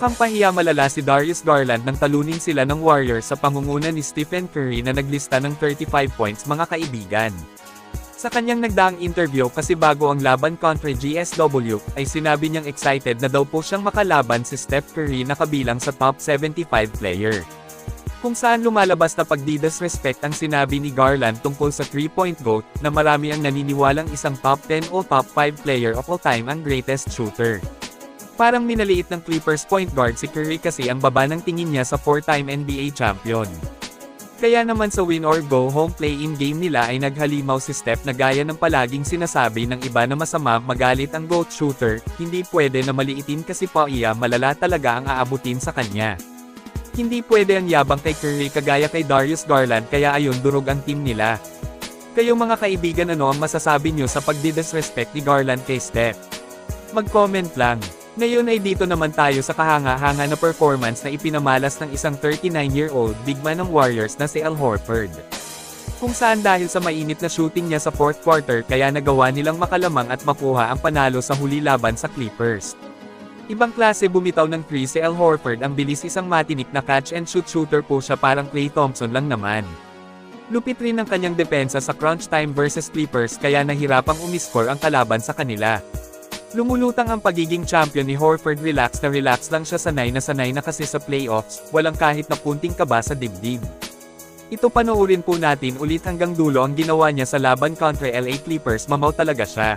Mukhang pahiya malala si Darius Garland nang talunin sila ng Warriors sa pangunguna ni Stephen Curry na naglista ng 35 points mga kaibigan. Sa kanyang nagdaang interview kasi bago ang laban kontra GSW, ay sinabi niyang excited na daw po siyang makalaban si Steph Curry na kabilang sa top 75 player. Kung saan lumalabas na pagdidisrespect ang sinabi ni Garland tungkol sa 3-point GOAT, na marami ang naniniwalang isang top 10 o top 5 player of all time ang greatest shooter. Parang minaliit ng Clippers point guard si Curry kasi ang baba ng tingin niya sa 4-time NBA champion. Kaya naman sa win or go home play-in game nila ay naghalimaw si Steph na gaya ng palaging sinasabi ng iba na masama magalit ang GOAT shooter, hindi pwede na maliitin kasi pahiya malala talaga ang aabutin sa kanya. Hindi pwede ang yabang kay Curry kagaya kay Darius Garland kaya ayun durog ang team nila. Kayo mga kaibigan ano ang masasabi nyo sa pagdidisrespect ni Garland kay Steph? Mag-comment lang. Ngayon ay dito naman tayo sa kahanga-hanga na performance na ipinamalas ng isang 39-year-old big man ng Warriors na si Al Horford. Kung saan dahil sa mainit na shooting niya sa fourth quarter kaya nagawa nilang makalamang at makuha ang panalo sa huli laban sa Clippers. Ibang klase bumitaw ng three si Al Horford, ang bilis, isang matinik na catch and shoot shooter po siya, parang Klay Thompson lang naman. Lupit rin ang kanyang depensa sa crunch time versus Clippers kaya nahirapang umiskor ang kalaban sa kanila. Lumulutang ang pagiging champion ni Horford, relax lang siya, sanay na kasi sa playoffs, walang kahit na punting kaba sa dibdib. Ito panoorin po natin ulit hanggang dulo ang ginawa niya sa laban kontra LA Clippers, mamaw talaga siya.